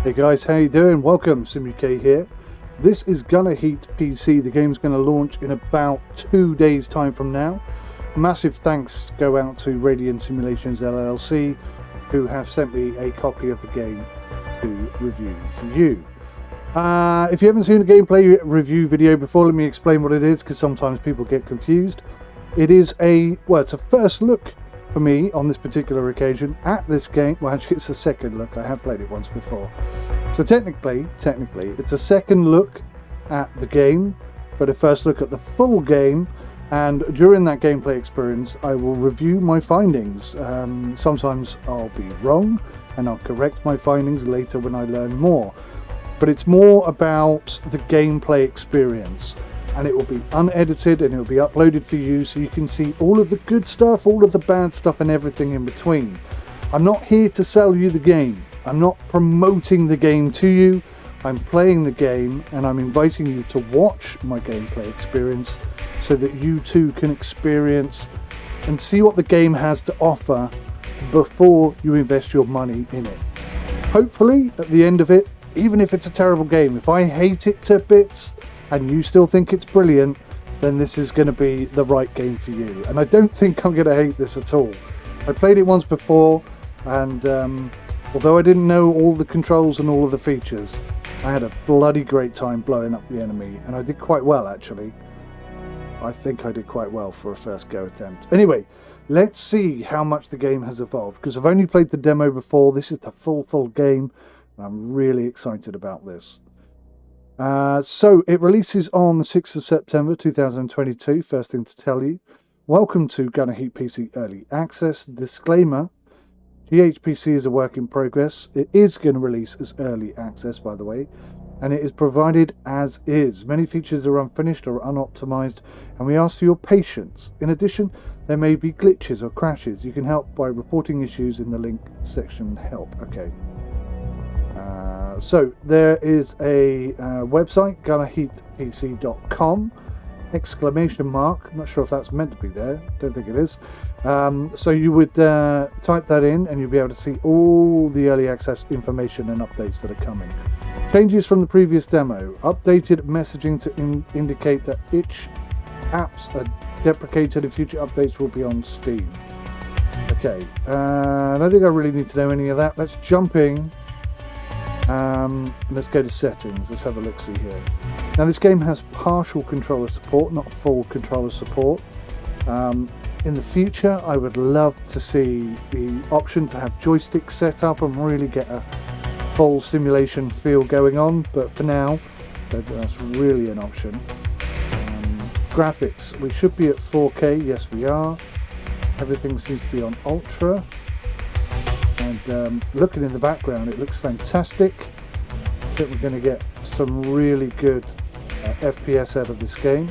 Hey guys, how you doing? Welcome, 𝗦𝘂𝗽𝗍 here. This is 𝗦𝘂𝗃𝗍. The game's going to launch in about 2 days time from now. Massive thanks go out to Realism Simulations LLC, who have sent me a copy of the game to review for you. If you haven't seen a gameplay review video before, let me explain what it is, because sometimes people get confused. It is it's a first look for me on this particular occasion at this game. Well, actually it's a second look. I have played it once before, so technically it's a second look at the game, but a first look at the full game. And during that gameplay experience I will review my findings. Sometimes I'll be wrong and I'll correct my findings later when I learn more, but it's more about the gameplay experience. And it will be unedited and it will be uploaded for you, so you can see all of the good stuff, all of the bad stuff, and everything in between. I'm not here to sell you the game. I'm not promoting the game to you. I'm playing the game and I'm inviting you to watch my gameplay experience so that you too can experience and see what the game has to offer before you invest your money in it. Hopefully at the end of it, even if it's a terrible game, if I hate it to bits and you still think it's brilliant, then this is going to be the right game for you. And I don't think I'm going to hate this at all. I played it once before, and although I didn't know all the controls and all of the features, I had a bloody great time blowing up the enemy, and I did quite well actually. I think I did quite well for a first go attempt. Anyway, let's see how much the game has evolved, because I've only played the demo before. This is the full game, and I'm really excited about this. So it releases on the 6th of September 2022. First thing to tell you, welcome to 𝗦𝘂𝗃𝗍𝗆 Early Access. Disclaimer, GHPC is a work in progress. It is going to release as Early Access, by the way, and it is provided as is. Many features are unfinished or unoptimized, and we ask for your patience. In addition, there may be glitches or crashes. You can help by reporting issues in the link section help. Okay. So there is a website, 𝗦𝘂𝗃𝗍𝗆.com, exclamation mark. I'm not sure if that's meant to be there. Don't think it is. So you would type that in and you'll be able to see all the early access information and updates that are coming. Changes from the previous demo. Updated messaging to indicate that itch apps are deprecated and future updates will be on Steam. Okay, I don't think I really need to know any of that. Let's jump in. Let's go to settings. Let's have a look see here. Now this game has partial controller support, not full controller support. In the future I would love to see the option to have joystick set up and really get a full simulation feel going on, but for now that's really an option. Graphics, we should be at 4K. Yes we are. Everything seems to be on ultra. And looking in the background, it looks fantastic. I think we're going to get some really good FPS out of this game.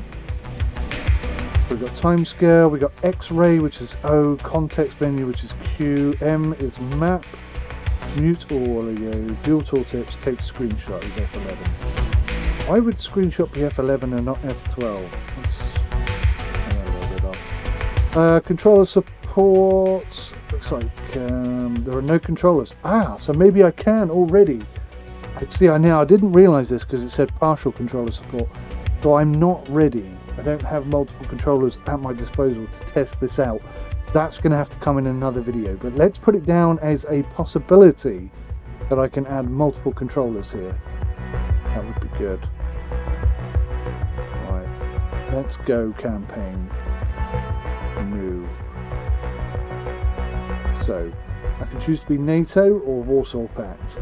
We've got timescale, we've got X-ray, which is O, context menu, which is Q, M is map, mute all audio, dual tooltips, take screenshot is F11. Why would screenshot be F11 and not F12? That's a little bit off. Controller support. Looks like there are no controllers. So maybe I can already. I didn't realize this because it said partial controller support. So I'm not ready. I don't have multiple controllers at my disposal to test this out. That's going to have to come in another video. But let's put it down as a possibility that I can add multiple controllers here. That would be good. Right. Let's go campaign. New. So, I can choose to be NATO or Warsaw Pact.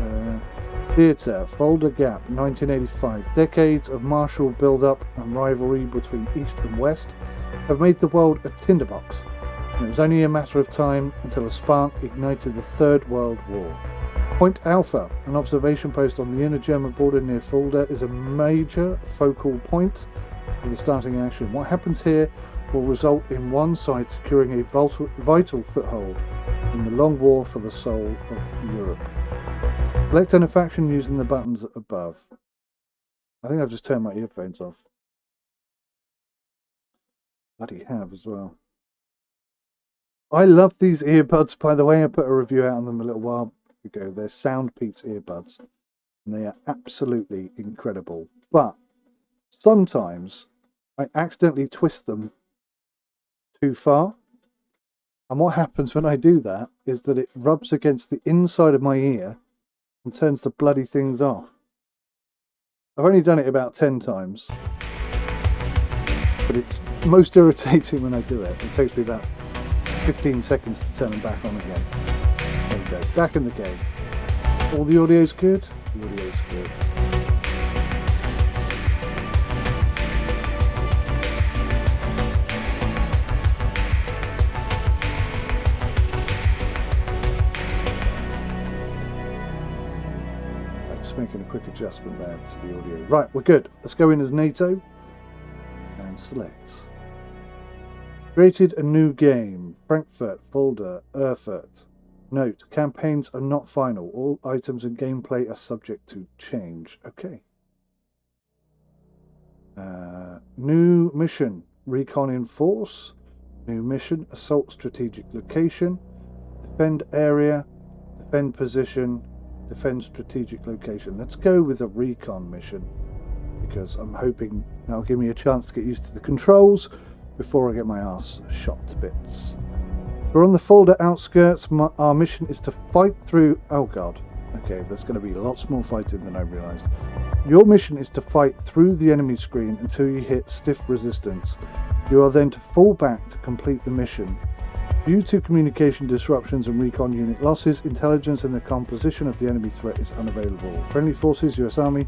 Theatre, Fulda Gap, 1985. Decades of martial build-up and rivalry between East and West have made the world a tinderbox, and it was only a matter of time until a spark ignited the Third World War. Point Alpha, an observation post on the inner German border near Fulda, is a major focal point of the starting action. What happens here will result in one side securing a vital foothold in the long war for the soul of Europe. Select a faction using the buttons above. I think I've just turned my earphones off. Bloody have as well. I love these earbuds, by the way. I put a review out on them a little while ago. They're Soundpeats earbuds. and they are absolutely incredible. But sometimes I accidentally twist them too far, and what happens when I do that is that it rubs against the inside of my ear and turns the bloody things off. I've only done it about 10 times, but it's most irritating when I do it. It takes me about 15 seconds to turn them back on again. There we go, back in the game. All the audio's good? The audio's good. Making a quick adjustment there to the audio. Right, we're good. Let's go in as NATO and select. Created a new game. Frankfurt, folder, Erfurt. Note, campaigns are not final. All items and gameplay are subject to change. Okay. New mission. Recon in force. New mission. Assault strategic location. Defend area. Defend position. Defend strategic location. Let's go with a recon mission, because I'm hoping that'll give me a chance to get used to the controls before I get my ass shot to bits. We're on the Fulda outskirts. Our mission is to fight through... Oh god. Okay, there's going to be lots more fighting than I realised. Your mission is to fight through the enemy screen until you hit stiff resistance. You are then to fall back to complete the mission. Due to communication disruptions and recon unit losses, intelligence and the composition of the enemy threat is unavailable. Friendly forces, US Army,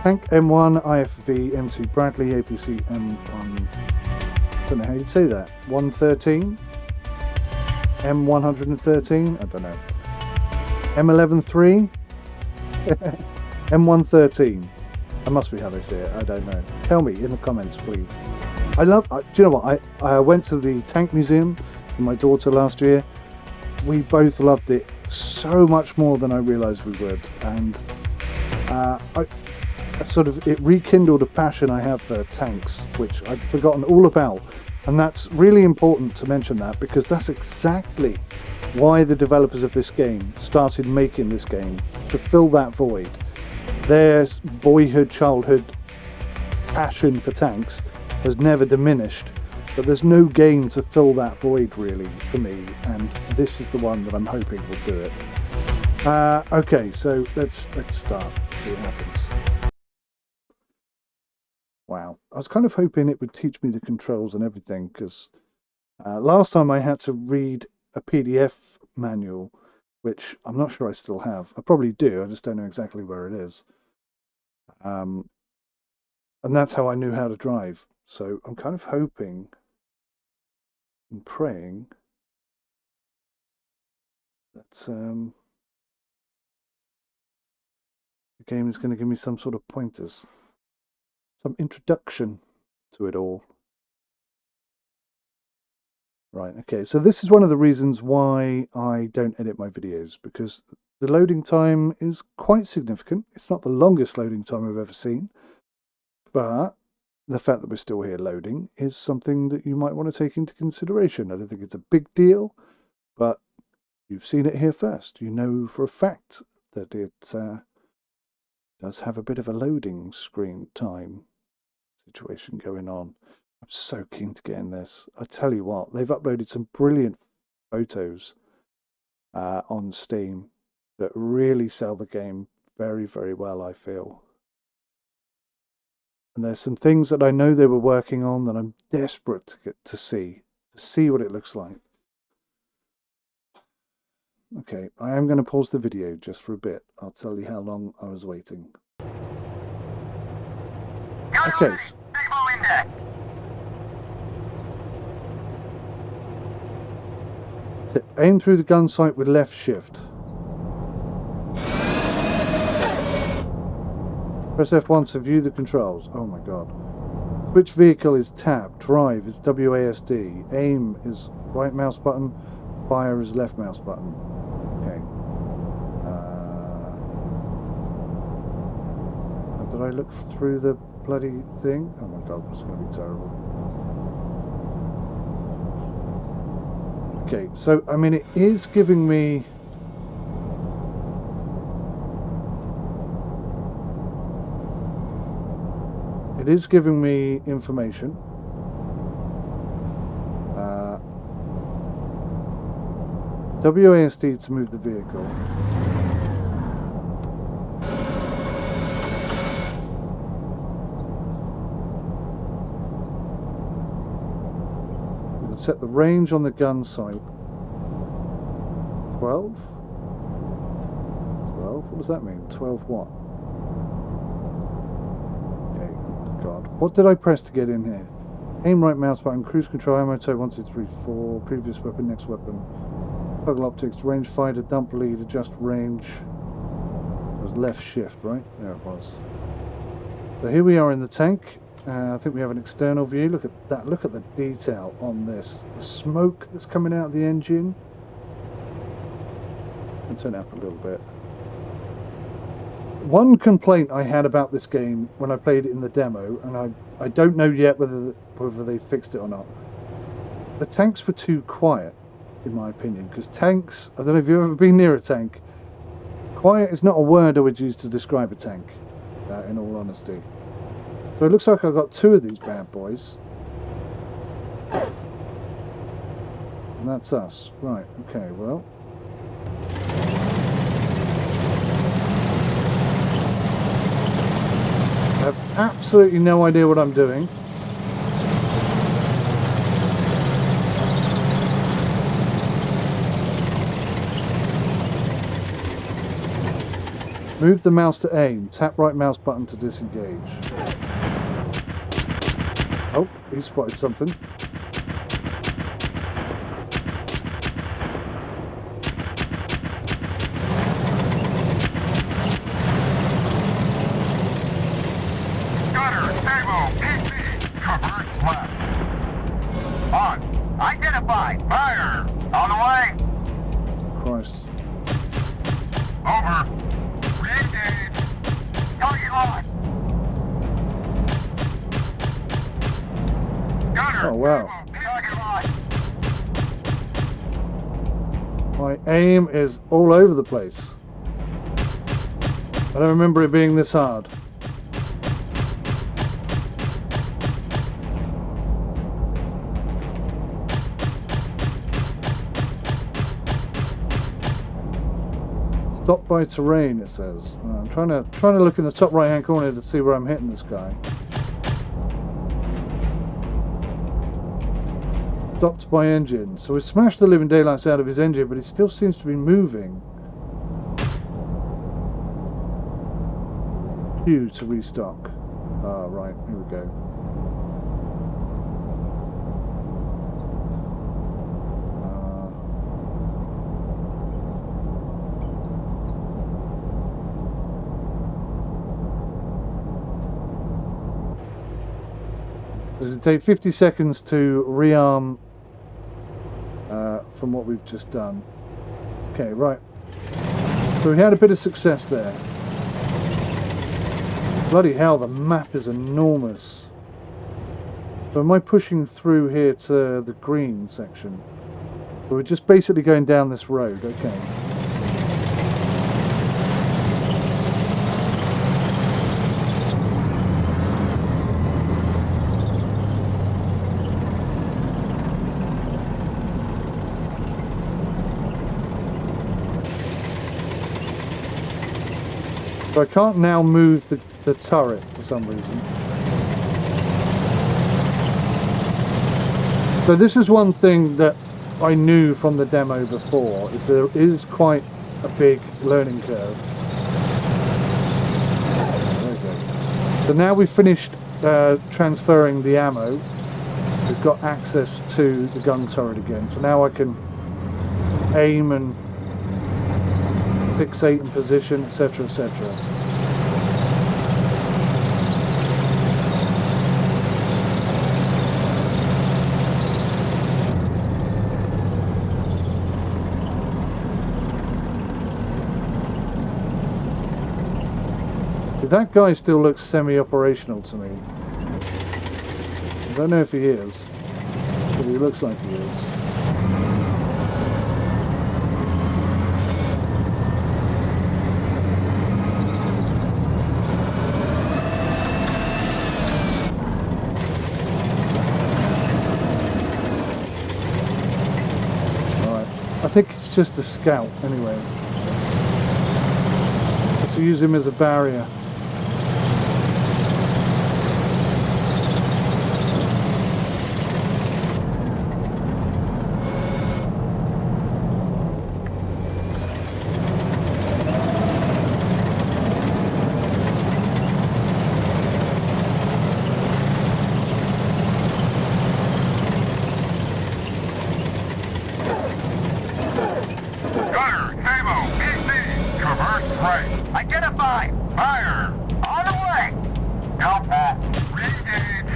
tank M1, IFV, M2 Bradley, APC M1, don't know how you'd say that, 113, M113, I don't know, M11-3, M113, that must be how they say it, I don't know. Tell me in the comments, please. Do you know what, I went to the tank museum with my daughter last year. We both loved it so much more than I realised we would, and it rekindled a passion I have for tanks, which I'd forgotten all about. And that's really important to mention that, because that's exactly why the developers of this game started making this game, to fill that void. Their boyhood, childhood passion for tanks has never diminished, but there's no game to fill that void really for me, and this is the one that I'm hoping will do it. Okay, so let's start, see what happens. Wow, I was kind of hoping it would teach me the controls and everything, because last time I had to read a PDF manual, which I'm not sure I still have. I probably do, I just don't know exactly where it is. And that's how I knew how to drive. So I'm kind of hoping and praying that the game is going to give me some sort of pointers, some introduction to it all. Right, okay, so this is one of the reasons why I don't edit my videos, because the loading time is quite significant. It's not the longest loading time I've ever seen, but the fact that we're still here loading is something that you might want to take into consideration. I don't think it's a big deal, but you've seen it here first. You know for a fact that it does have a bit of a loading screen time situation going on. I'm so keen to get in this. I tell you what, they've uploaded some brilliant photos on Steam that really sell the game very, very well, I feel. And there's some things that I know they were working on that I'm desperate to get to see what it looks like. Okay, I am going to pause the video just for a bit. I'll tell you how long I was waiting. Okay. Tip, aim through the gun sight with left shift. Press F1 to view the controls. Oh my god. Switch vehicle is tab. Drive is WASD. Aim is right mouse button. Fire is left mouse button. Okay. Did I look through the bloody thing? Oh my god, that's going to be terrible. Okay, so I mean, it is giving me It is giving me information. WASD to move the vehicle. We'll set the range on the gun sight. 12? 12? What does that mean? 12 what? Okay, oh God. What did I press to get in here? Aim right mouse button, cruise control, ammo type 1, 2, 3, 4, previous weapon, next weapon. Toggle optics, range finder, dump lead, adjust range. It was left shift, right? There it was. So here we are in the tank. I think we have an external view. Look at that. Look at the detail on this. The smoke that's coming out of the engine. I'll turn it up a little bit. One complaint I had about this game when I played it in the demo, and I don't know yet whether they fixed it or not. The tanks were too quiet, in my opinion, because tanks, I don't know if you've ever been near a tank, quiet is not a word I would use to describe a tank, in all honesty. So it looks like I've got 2 of these bad boys. And that's us. Right, okay, well. I have absolutely no idea what I'm doing. Move the mouse to aim. Tap right mouse button to disengage. Oh, he spotted something. Gunner, stable, PC, cover left. On. Identified. Fire. On the way. Christ. Over. Re-engage. Target locked. Gunner, Oh, wow. target locked. My aim is all over the place. I don't remember it being this hard. Stop by terrain, it says. I'm trying to look in the top right hand corner to see where I'm hitting this guy. Stopped by engine. So we smashed the living daylights out of his engine, but he still seems to be moving. Q to restock. Ah, right, here we go. It'll take 50 seconds to rearm from what we've just done. Okay, right. So we had a bit of success there. Bloody hell, the map is enormous. So am I pushing through here to the green section? So we're just basically going down this road, okay. So I can't now move the turret for some reason. So this is one thing that I knew from the demo before, is there is quite a big learning curve. There we go. So now we've finished transferring the ammo. We've got access to the gun turret again. So now I can aim and fixate in position, etc., etc. That guy still looks semi-operational to me. I don't know if he is, but he looks like he is. I think it's just a scout anyway. Let's use him as a barrier. Gunner, Tabo, PC, traverse right. Identified. Fire. On the way. Alpha, re-engage.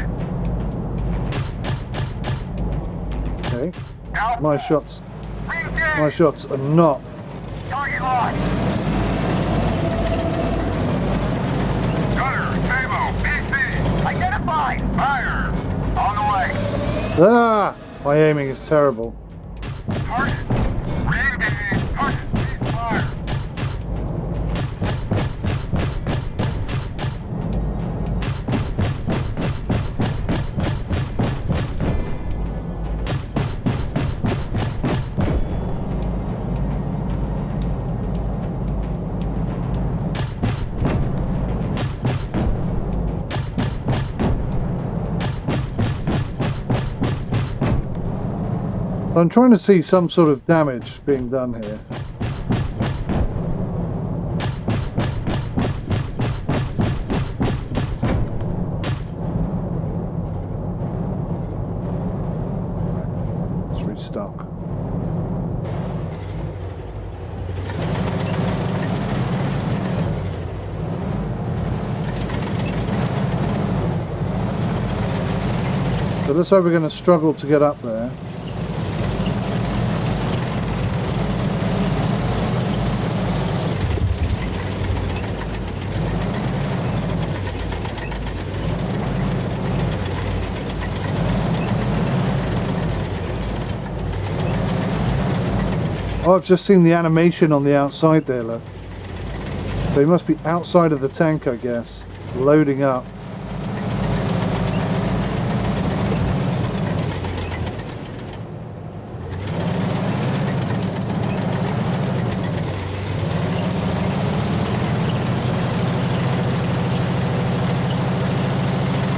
Okay. Alpha, My shots. re-engage. My shots are not. Target locked. Gunner, Tabo, PC. Identified. Fire. On the way. Ah! My aiming is terrible. Target. Re-engage. Target. Cease fire. I'm trying to see some sort of damage being done here. Let's restock. So it looks like we're going to struggle to get up there. Oh, I've just seen the animation on the outside there, look. They must be outside of the tank, I guess, loading up.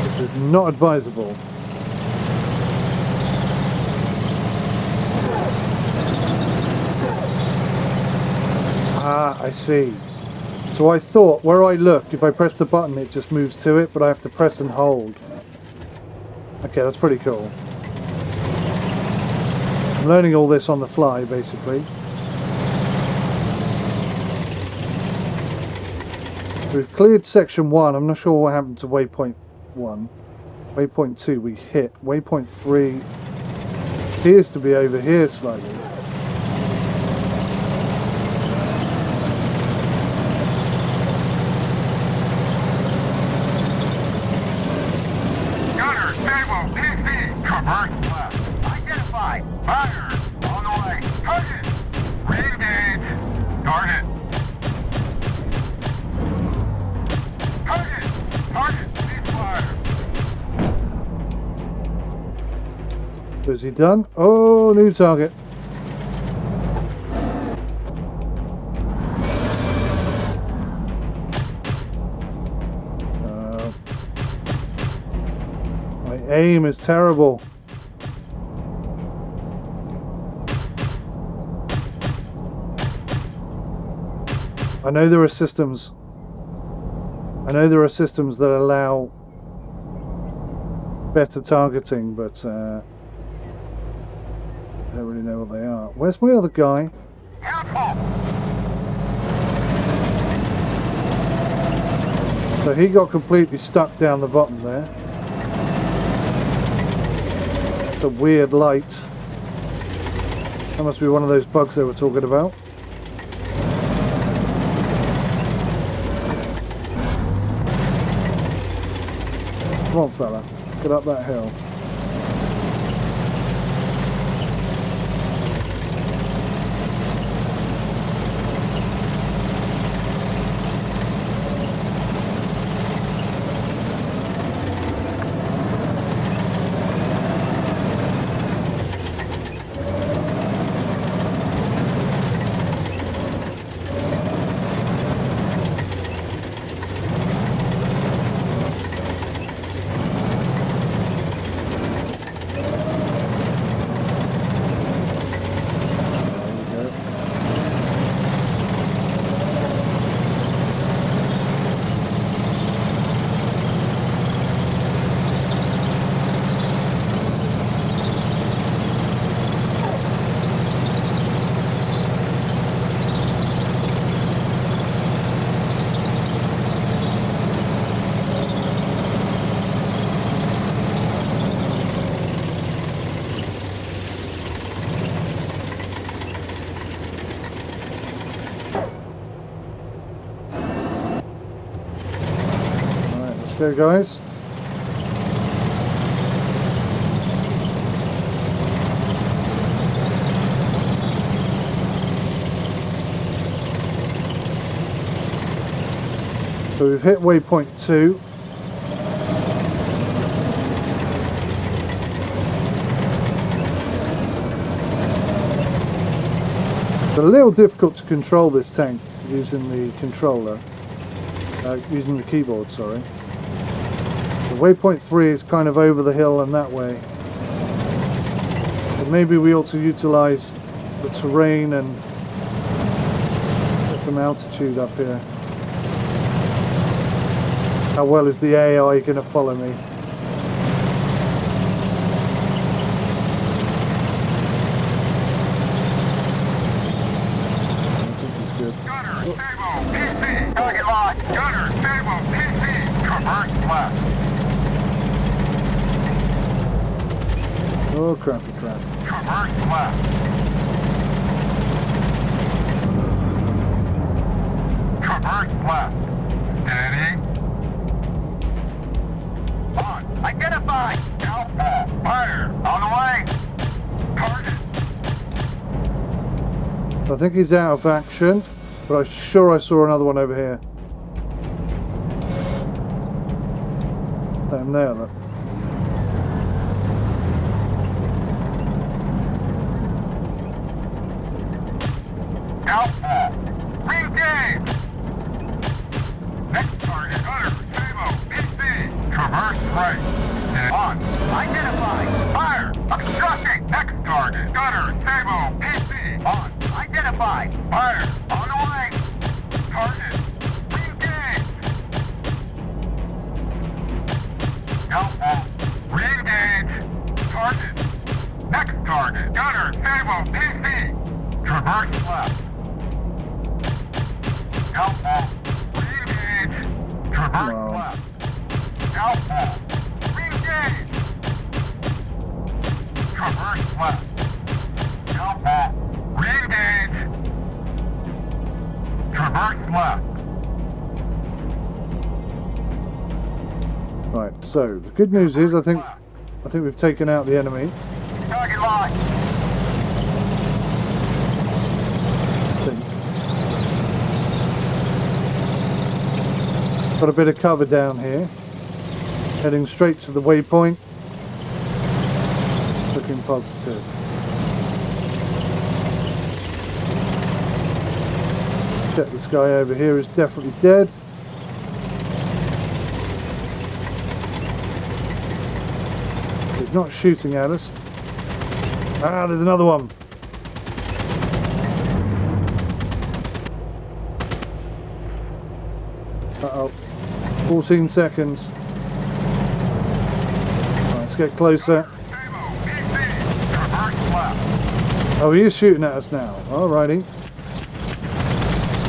This is not advisable. Ah, I see. So I thought where I look, if I press the button it just moves to it, but I have to press and hold. Okay, that's pretty cool. I'm learning all this on the fly, basically. We've cleared section 1. I'm not sure what happened to waypoint 1. Waypoint 2 we hit. Waypoint 3 appears to be over here slightly. Traverse left. Identified. Fire. On the way. Target. Re-engage. Target. Target. Target. Cease fire. Is he done? Oh, new target. My aim is terrible. I know there are systems. I know there are systems that allow better targeting, but I don't really know what they are. Where's my other guy? So he got completely stuck down the bottom there. It's a weird light. That must be one of those bugs they were talking about. Come on, fella. Get up that hill. go, guys. So we've hit waypoint 2. It's a little difficult to control this tank using the controller, using the keyboard, sorry. The waypoint 3 is kind of over the hill and that way. But maybe we ought to utilize the terrain and get some altitude up here. How well is the AI going to follow me? Target locked. Gunner, stable, PC. Traverse left. Oh, crappy crap. Traverse left. Traverse left. Steady. On. Identify. Outfall. Fire. On the way. Target. I think he's out of action. But I'm sure I saw another one over here. Down there, look. Outfall. Re-engage. Next target. Gunner. Stable. PC. Traverse right. On. Identify. Fire. Obstructing. Next target. Gunner. Stable. PC. On. Identify. Fire. On the way. Target. Re-engage. Outfall. Re-engage. Target. Next target. Gunner. Stable. PC. Traverse left. Outfall. Re-engage. Traverse left. Outfall. Re-engage. Traverse left. Outfall. Re-engage. Traverse left. Right, so the good news is I think we've taken out the enemy. Target locked. Got a bit of cover down here. Heading straight to the waypoint. Looking positive. Check this guy over here is definitely dead. He's not shooting at us. Ah, there's another one. Uh-oh. 14 seconds. Right, let's get closer. Oh, he is shooting at us now. Alrighty.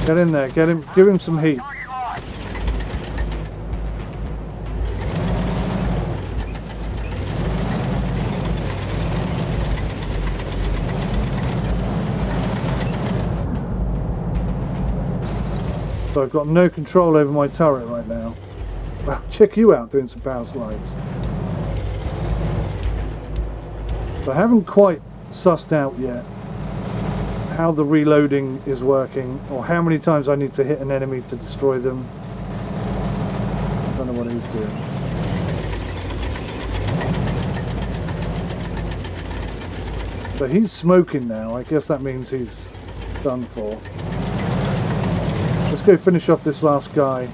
Get in there, get him, give him some heat. So I've got no control over my turret right now. Wow, check you out doing some power slides. So I haven't quite sussed out yet how the reloading is working, or how many times I need to hit an enemy to destroy them. I don't know what he's doing. But he's smoking now. I guess that means he's done for. Let's go finish off this last guy.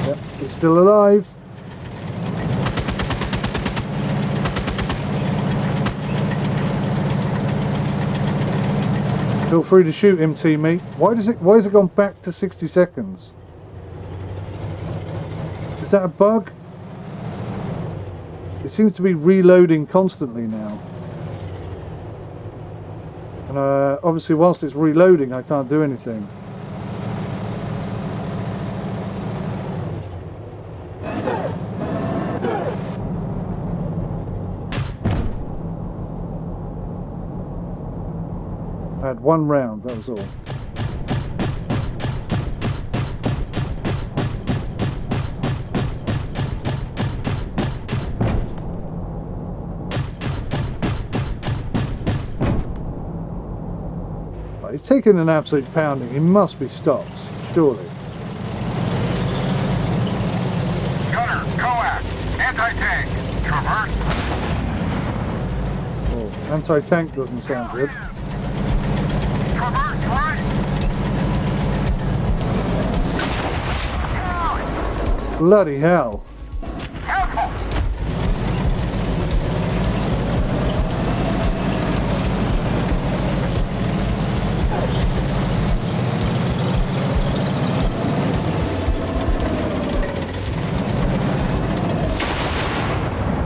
Yep, he's still alive. Feel free to shoot him, teammate. Why has it gone back to 60 seconds? Is that a bug? It seems to be reloading constantly now. And obviously whilst it's reloading I can't do anything. I had one round, that was all. taken an absolute pounding. He must be stopped, surely. Gunner, coax, anti-tank, traverse. Oh, anti-tank doesn't sound good. Traverse right. Bloody hell. Careful.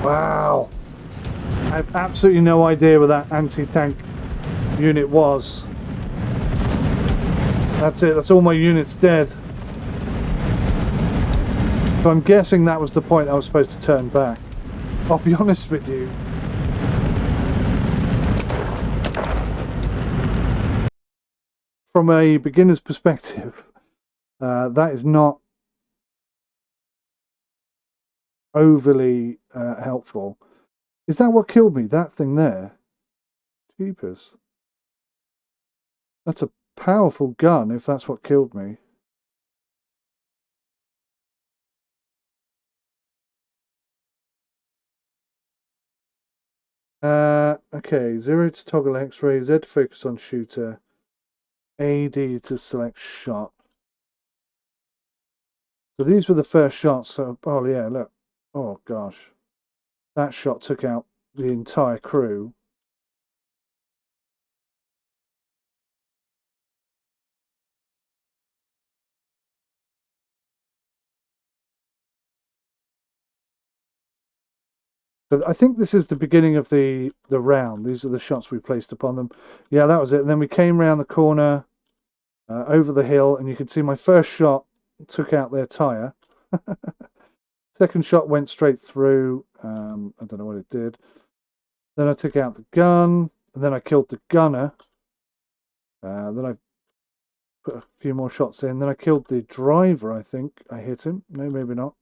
Wow. I have absolutely no idea where that anti-tank unit was. That's it. That's all my units dead. So I'm guessing that was the point I was supposed to turn back. I'll be honest with you. From a beginner's perspective, that is not overly helpful. Is that what killed me? That thing there? Jeepers. That's a powerful gun if that's what killed me. Okay, 0 to toggle X-ray, Z to focus on shooter, AD to select shot. So these were the first shots. So, oh yeah, look. Oh gosh. That shot took out the entire crew. So I think this is the beginning of the round. These are the shots we placed upon them. Yeah, that was it. And then we came round the corner, over the hill, and you can see my first shot took out their tyre. Second shot went straight through. I don't know what it did. Then I took out the gun, and then I killed the gunner. Then I put a few more shots in. Then I killed the driver, I think. I hit him. No, maybe not.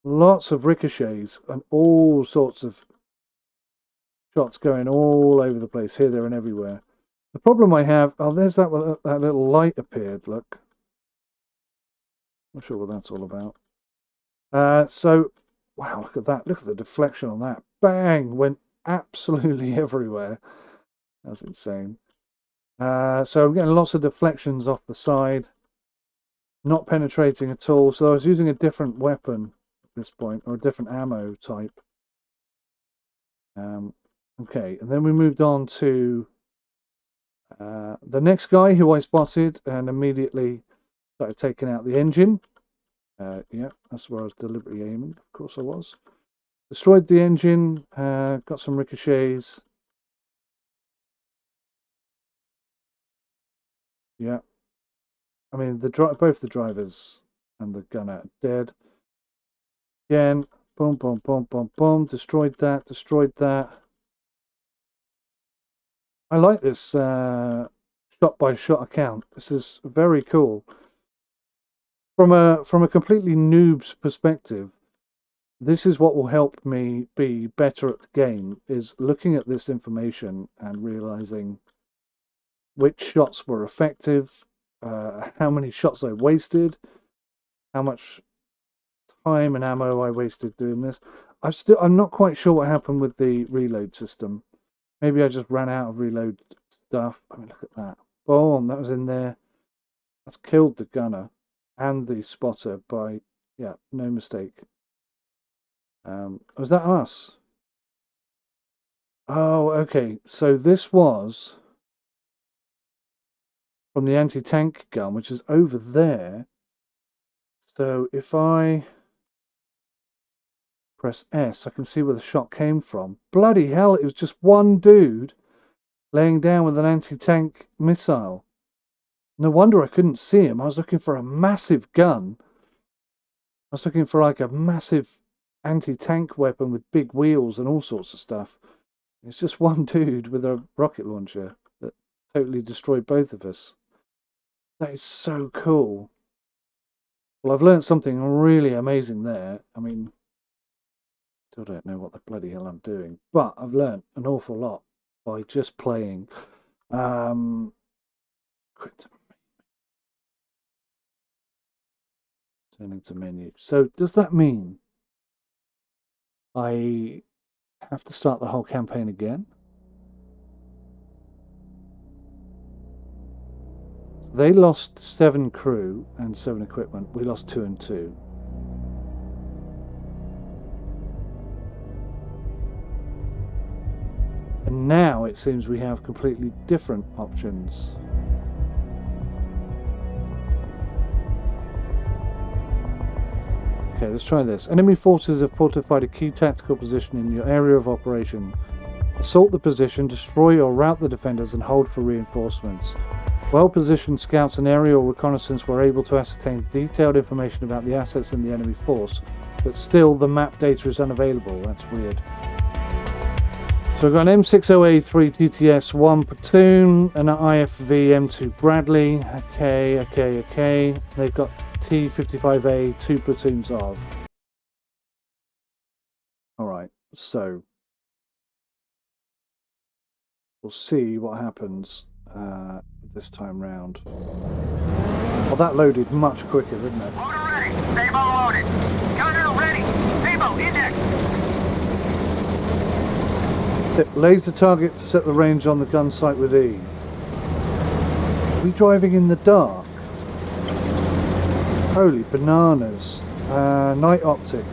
Lots of ricochets and all sorts of shots going all over the place, here, there, and everywhere. The problem I have... Oh, there's that little light appeared, look. Not sure what that's all about. So, wow, look at that. Look at the deflection on that. Bang! Went absolutely everywhere. That's insane. So I'm getting lots of deflections off the side. Not penetrating at all. So I was using a different weapon at this point, or a different ammo type. Okay, and then we moved on to the next guy who I spotted and immediately started taking out the engine. Yeah, that's where I was deliberately aiming. Of course I was. Destroyed the engine, got some ricochets. Yeah. I mean, both the drivers and the gunner are dead. Again, boom, boom, boom, boom, boom. Destroyed that, destroyed that. I like this shot-by-shot account. This is very cool. From a completely noob's perspective, this is what will help me be better at the game, is looking at this information and realizing which shots were effective, how many shots I wasted, how much time and ammo I wasted doing this. I'm not quite sure what happened with the reload system. Maybe I just ran out of reload stuff. I mean, look at that. Boom, that was in there. That's killed the gunner and the spotter by, yeah, no mistake. Was that us? Oh, okay. So this was from the anti-tank gun, which is over there. So if I press S, I can see where the shot came from. Bloody hell, it was just one dude laying down with an anti-tank missile. No wonder I couldn't see him. I was looking for a massive gun. I was looking for like a massive anti-tank weapon with big wheels and all sorts of stuff. It's just one dude with a rocket launcher that totally destroyed both of us. That is so cool. Well, I've learned something really amazing there. I mean, still don't know what the bloody hell I'm doing, but I've learned an awful lot by just playing. Quit. Turning to menu. So does that mean I have to start the whole campaign again? So they lost 7 crew and 7 equipment. We lost 2 and 2. And now it seems we have completely different options. Okay, let's try this. Enemy forces have fortified a key tactical position in your area of operation. Assault the position, destroy or rout the defenders, and hold for reinforcements. Well-positioned scouts and aerial reconnaissance were able to ascertain detailed information about the assets in the enemy force, but still the map data is unavailable. That's weird. So we've got an 𝗦𝘂𝗽𝗃 TTS 1 platoon, an IFV M2 Bradley. Okay. They've got T55A 2 platoons of. Alright, so we'll see what happens this time round. Well, that loaded much quicker, didn't it? Loader ready. 𝗦𝘂 loaded. Gunner ready. 𝗦𝘂 index. Laser target to set the range on the gun sight with E. Are we driving in the dark? Holy bananas. Night optic.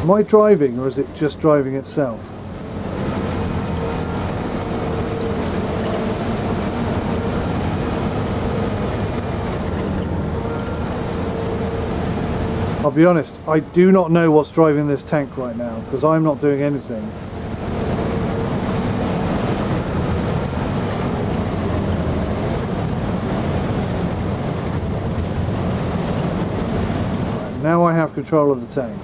Am I driving, or is it just driving itself? I'll be honest, I do not know what's driving this tank right now, because I'm not doing anything. Right, now I have control of the tank.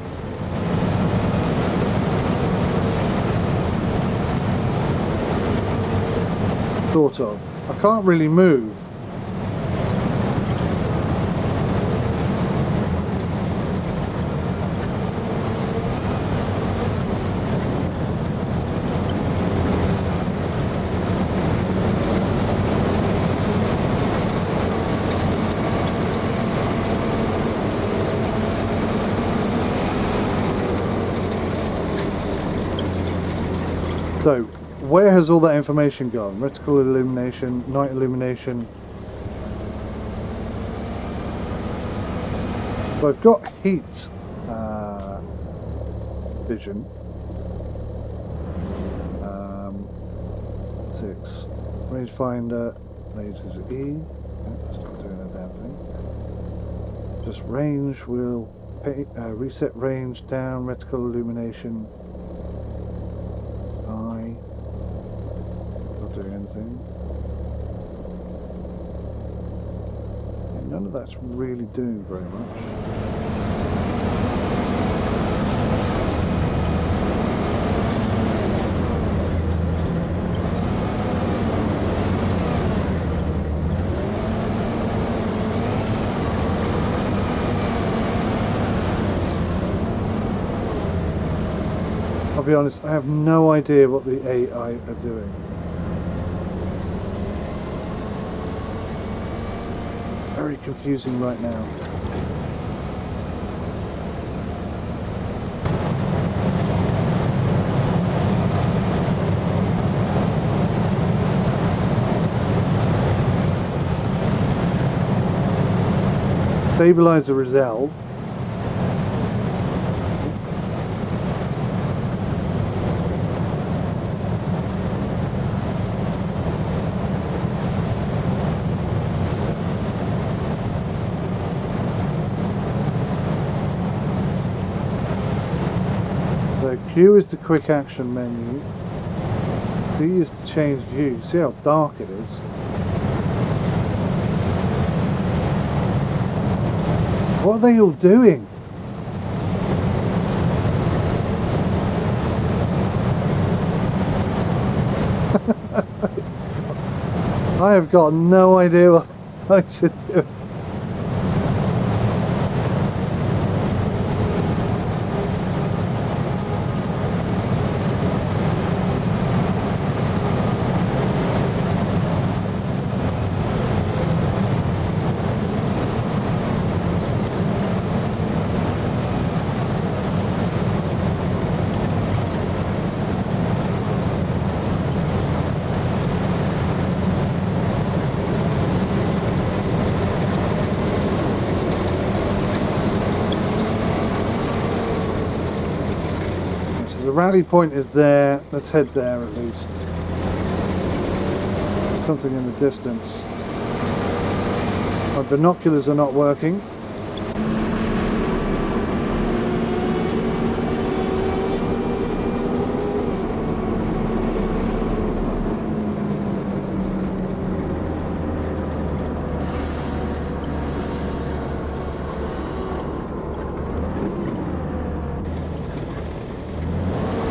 Sort of. I can't really move. So, where has all that information gone? Reticle illumination, night illumination. So I've got heat vision. 6. Rangefinder, lasers E. That's not doing a damn thing. Just range, we'll reset range down, reticle illumination. I not doing anything. Yeah, none of that's really doing very much. I'll be honest, I have no idea what the AI are doing. Very confusing right now. Stabilizer resolve. Q is the quick action menu. D is to change view. See how dark it is. What are they all doing? I have got no idea what I should do. rally point is there. Let's head there at least. Something in the distance. My binoculars are not working.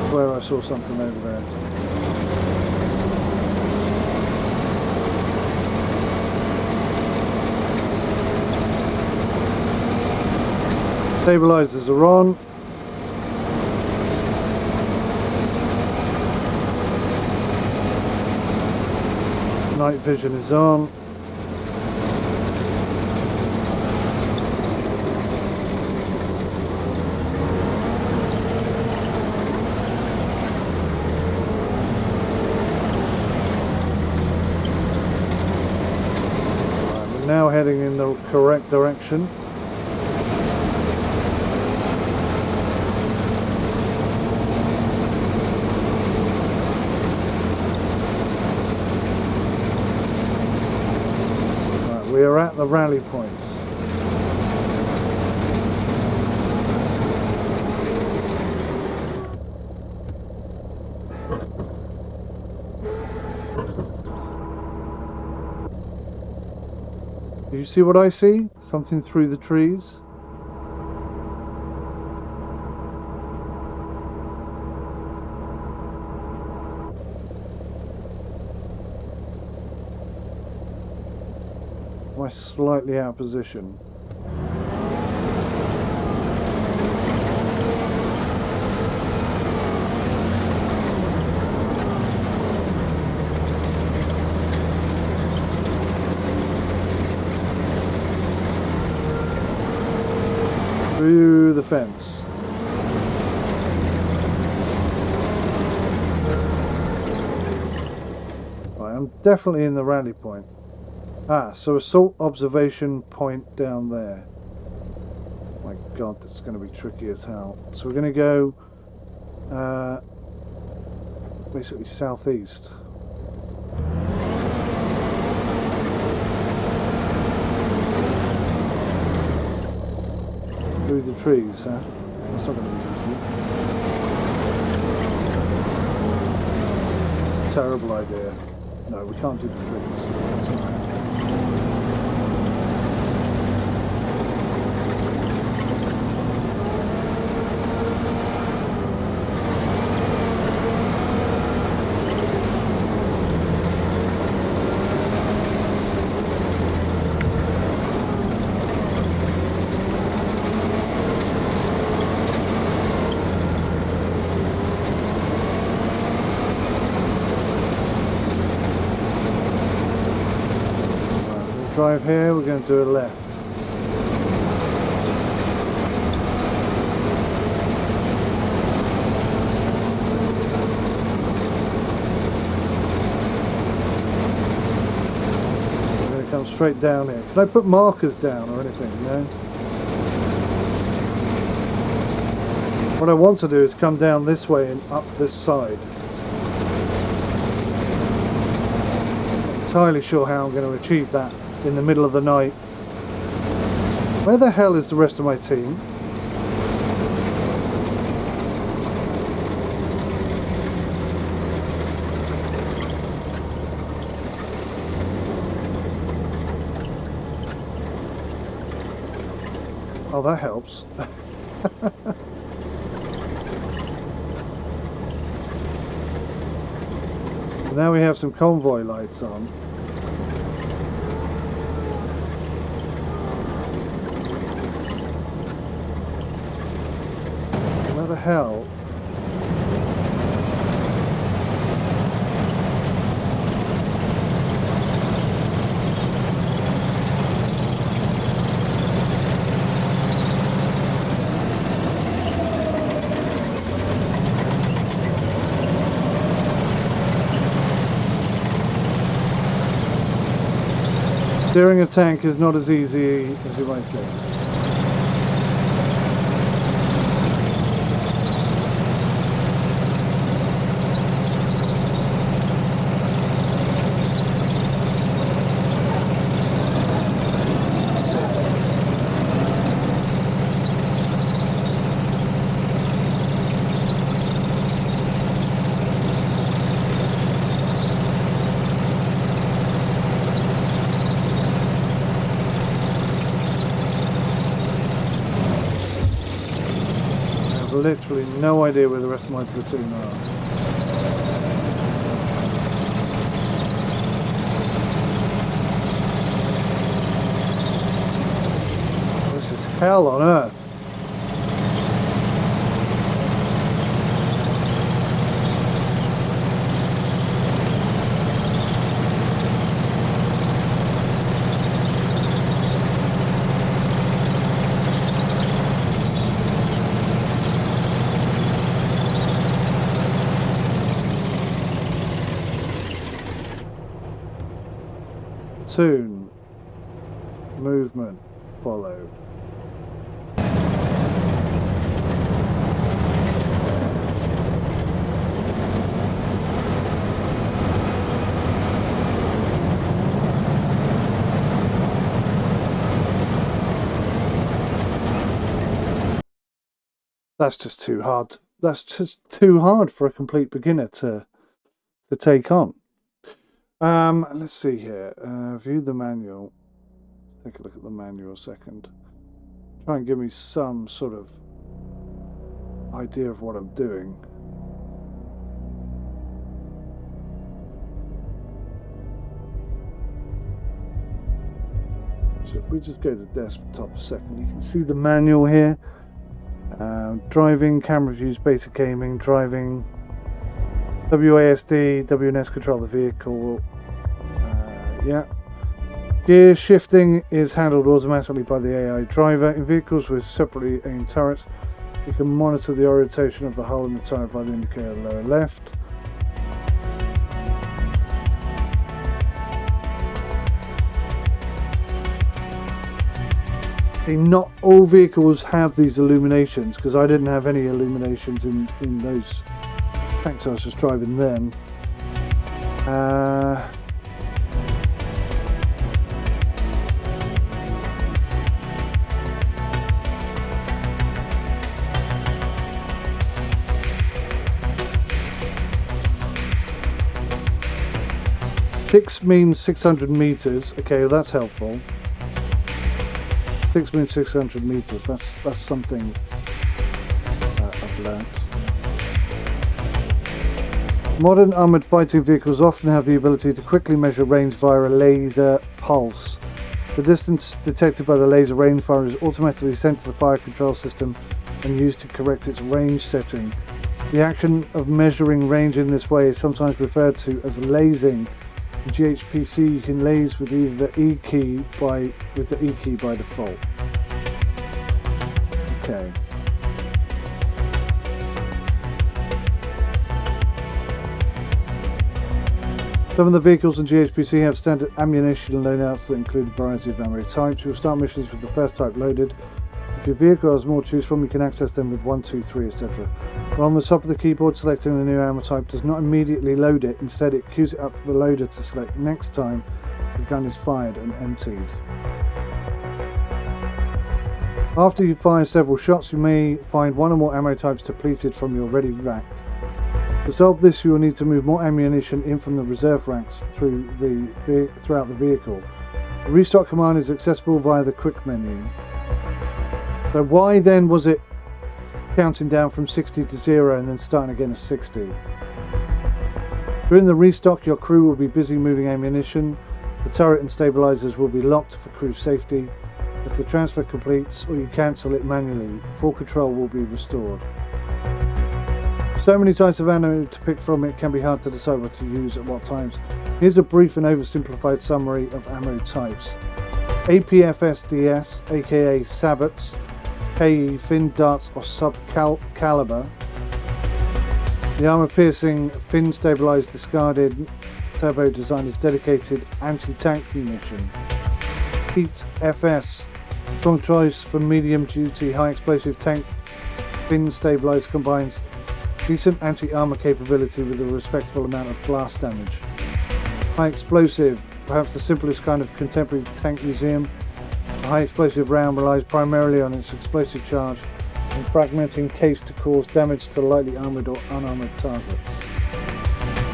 Where I saw something over there. Stabilizers are on. Night vision is on. Now heading in the correct direction. Right, we are at the rally points. Do you see what I see? Something through the trees? Am I slightly out of position? Through the fence. Right, I'm definitely in the rally point. Ah, so assault observation point down there. My God, this is going to be tricky as hell. So we're going to go basically southeast. Through the trees, huh? That's not going to be easy. It's a terrible idea. No, we can't do the trees. That's all right. Drive here, we're going to do a left. We're going to come straight down here. Can I put markers down or anything? No? What I want to do is come down this way and up this side. Not entirely sure how I'm going to achieve that in the middle of the night. Where the hell is the rest of my team? Oh, that helps. Now we have some convoy lights on. Where the hell? Steering a tank is not as easy as you might think. literally no idea where the rest of my platoon are. This is hell on earth. Platoon movement followed. That's just too hard. That's just too hard for a complete beginner to take on. Let's see here. View the manual. Let's take a look at the manual a second. Try and give me some sort of idea of what I'm doing. So if we just go to desktop a second, you can see the manual here. Driving, camera views, basic aiming, driving, WASD, WNS control the vehicle. Yeah. Gear shifting is handled automatically by the AI driver. In vehicles with separately aimed turrets, you can monitor the orientation of the hull and the turret by the indicator lower left. Not all vehicles have these illuminations, because I didn't have any illuminations in those tanks I was just driving then. Six means 600 meters. Okay, well, that's helpful. 6 means 600 meters. That's something I've learnt. Modern armoured fighting vehicles often have the ability to quickly measure range via a laser pulse. The distance detected by the laser rangefinder is automatically sent to the fire control system and used to correct its range setting. The action of measuring range in this way is sometimes referred to as lasing. In GHPC, you can lase with either the E key by default. Okay. Some of the vehicles in GHPC have standard ammunition loadouts that include a variety of ammo types. You'll start missions with the first type loaded. If your vehicle has more to choose from, you can access them with 1, 2, 3, etc. While on the top of the keyboard, selecting the new ammo type does not immediately load it. Instead, it queues it up for the loader to select next time the gun is fired and emptied. After you've fired several shots, you may find one or more ammo types depleted from your ready rack. To solve this, you will need to move more ammunition in from the reserve racks throughout the vehicle. The restock command is accessible via the quick menu. So why then was it counting down from 60 to 0 and then starting again at 60? During the restock, your crew will be busy moving ammunition. The turret and stabilizers will be locked for crew safety. If the transfer completes or you cancel it manually, full control will be restored. So many types of ammo to pick from, it can be hard to decide what to use at what times. Here's a brief and oversimplified summary of ammo types. APFSDS, aka sabots, KE fin darts or sub-caliber. The armor-piercing, fin-stabilized, discarded, turbo-designed dedicated anti-tank munition. Heat FS, strong choice for medium-duty, high-explosive tank. Fin-stabilized combines decent anti-armor capability with a respectable amount of blast damage. High explosive, perhaps the simplest kind of contemporary tank museum. A high explosive round relies primarily on its explosive charge and fragmenting case to cause damage to lightly armoured or unarmoured targets.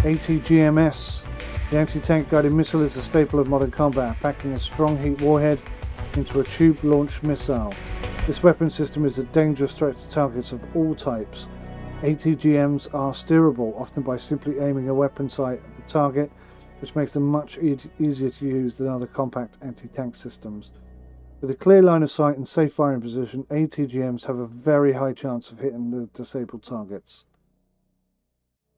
ATGMS, the anti-tank guided missile, is a staple of modern combat, packing a strong heat warhead into a tube-launched missile. This weapon system is a dangerous threat to targets of all types. ATGMs are steerable, often by simply aiming a weapon sight at the target, which makes them much easier to use than other compact anti-tank systems. With a clear line of sight and safe firing position, ATGMs have a very high chance of hitting the disabled targets.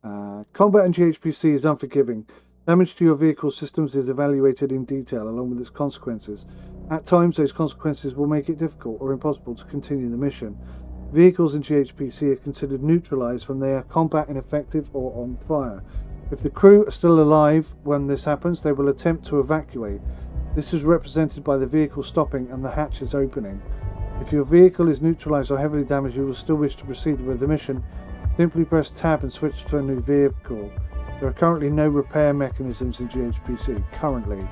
Combat in GHPC is unforgiving. Damage to your vehicle systems is evaluated in detail along with its consequences. At times, those consequences will make it difficult or impossible to continue the mission. Vehicles in GHPC are considered neutralized when they are combat ineffective or on fire. If the crew are still alive when this happens, they will attempt to evacuate. This is represented by the vehicle stopping and the hatches opening. If your vehicle is neutralized or heavily damaged, you will still wish to proceed with the mission. Simply press tab and switch to a new vehicle. There are currently no repair mechanisms in GHPC. Currently.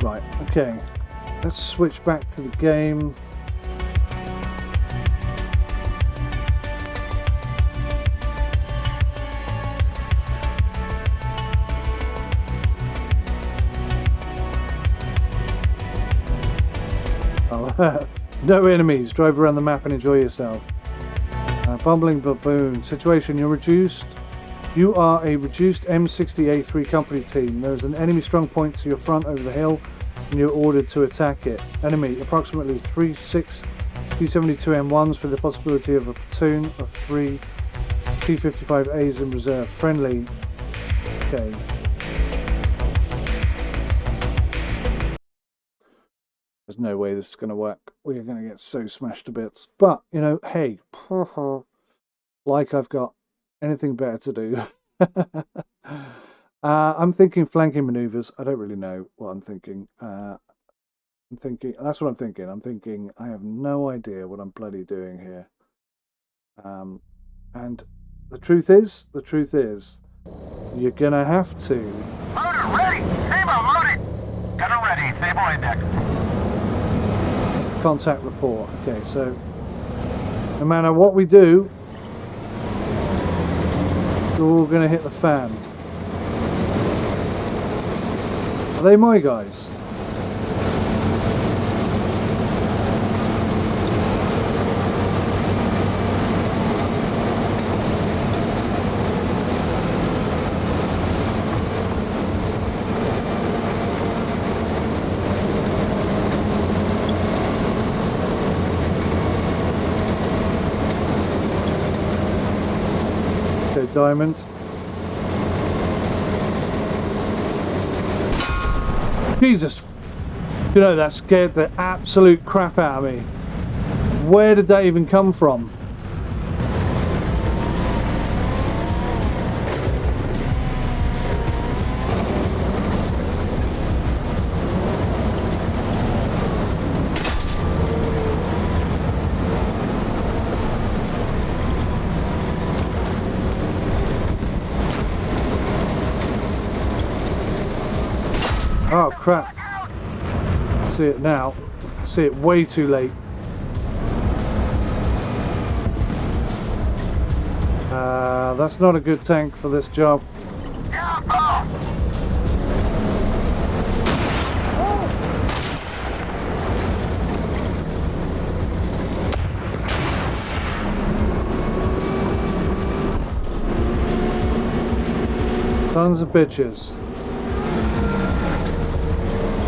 Right, okay. Let's switch back to the game. No enemies. Drive around the map and enjoy yourself. Bumbling baboon. Situation: You are a reduced M60A3 company team. There is an enemy strong point to your front over the hill, and you're ordered to attack it. Enemy: approximately 3-6 T-72M1s with the possibility of a platoon of 3 T-55As in reserve. Friendly. Okay. There's no way this is going to work. We are going to get so smashed to bits. But, you know, hey, like I've got anything better to do. I'm thinking flanking maneuvers. I don't really know what I'm thinking. That's what I'm thinking. I'm thinking I have no idea what I'm bloody doing here. And the truth is, you're going to have to. Loader ready! Sabo loaded! Gunner ready, Sabo index. Contact report. Okay, so no matter what we do, we're all going to hit the fan. Are they my guys? Diamond. Jesus, you know, that scared the absolute crap out of me. Where did that even come from? Oh crap. See it now. See it way too late. That's not a good tank for this job. Tons of bitches.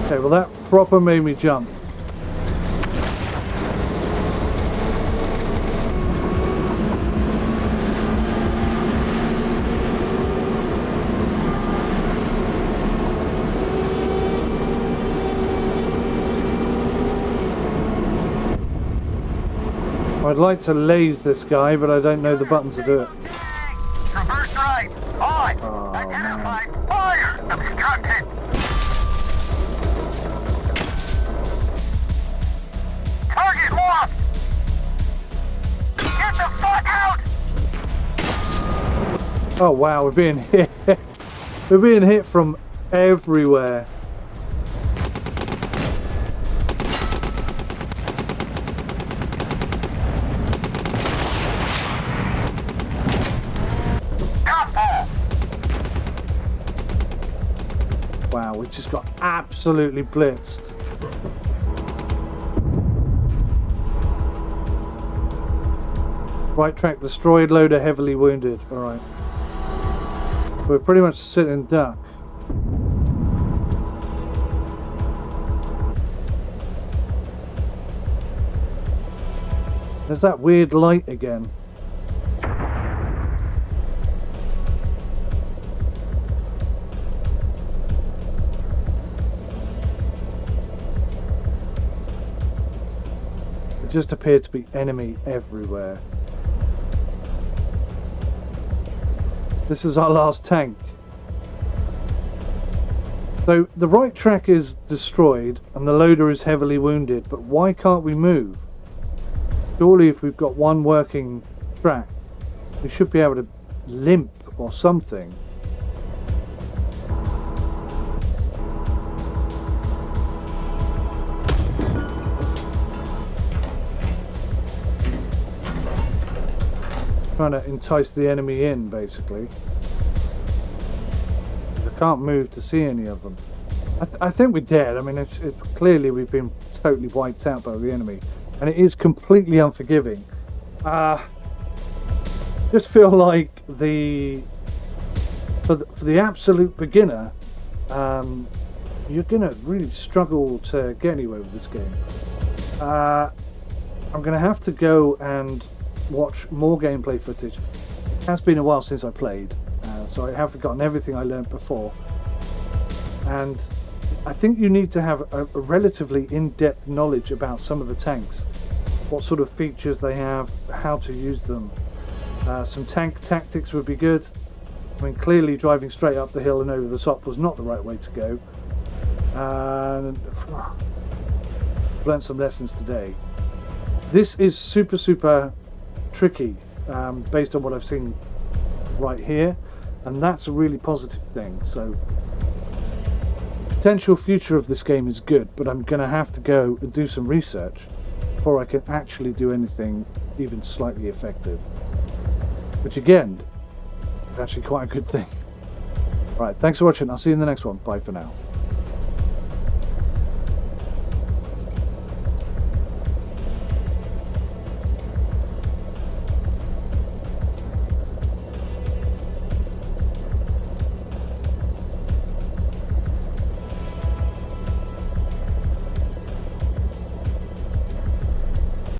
Okay, well that proper made me jump. I'd like to laze this guy, but I don't know the button to do it. Reverse right. On. Oh, Identified. Fire. Obstructed. Target lost. Get the fuck out. Oh wow, we're being hit. We're being hit from everywhere. just got absolutely blitzed. Right track destroyed, loader heavily wounded. Alright. We're pretty much sitting duck. There's that weird light again. It just appeared to be enemy everywhere. This is our last tank. So the right track is destroyed and the loader is heavily wounded, but why can't we move? Surely if we've got one working track, we should be able to limp or something. Trying to entice the enemy in, basically. I can't move to see any of them. I think we're dead. I mean, it's clearly we've been totally wiped out by the enemy, and it is completely unforgiving. Just feel like for the absolute beginner, you're gonna really struggle to get anywhere with this game. I'm gonna have to go and watch more gameplay footage. It has been a while since I played, so I have forgotten everything I learned before, and I think you need to have a relatively in-depth knowledge about some of the tanks, what sort of features they have, how to use them. Some tank tactics would be good. I mean, clearly driving straight up the hill and over the top was not the right way to go. Learned some lessons today. This is super tricky, based on what I've seen right here, and that's a really positive thing. So potential future of this game is good, but I'm gonna have to go and do some research before I can actually do anything even slightly effective, which again is actually quite a good thing. Alright, thanks for watching. I'll see you in the next one. Bye for now.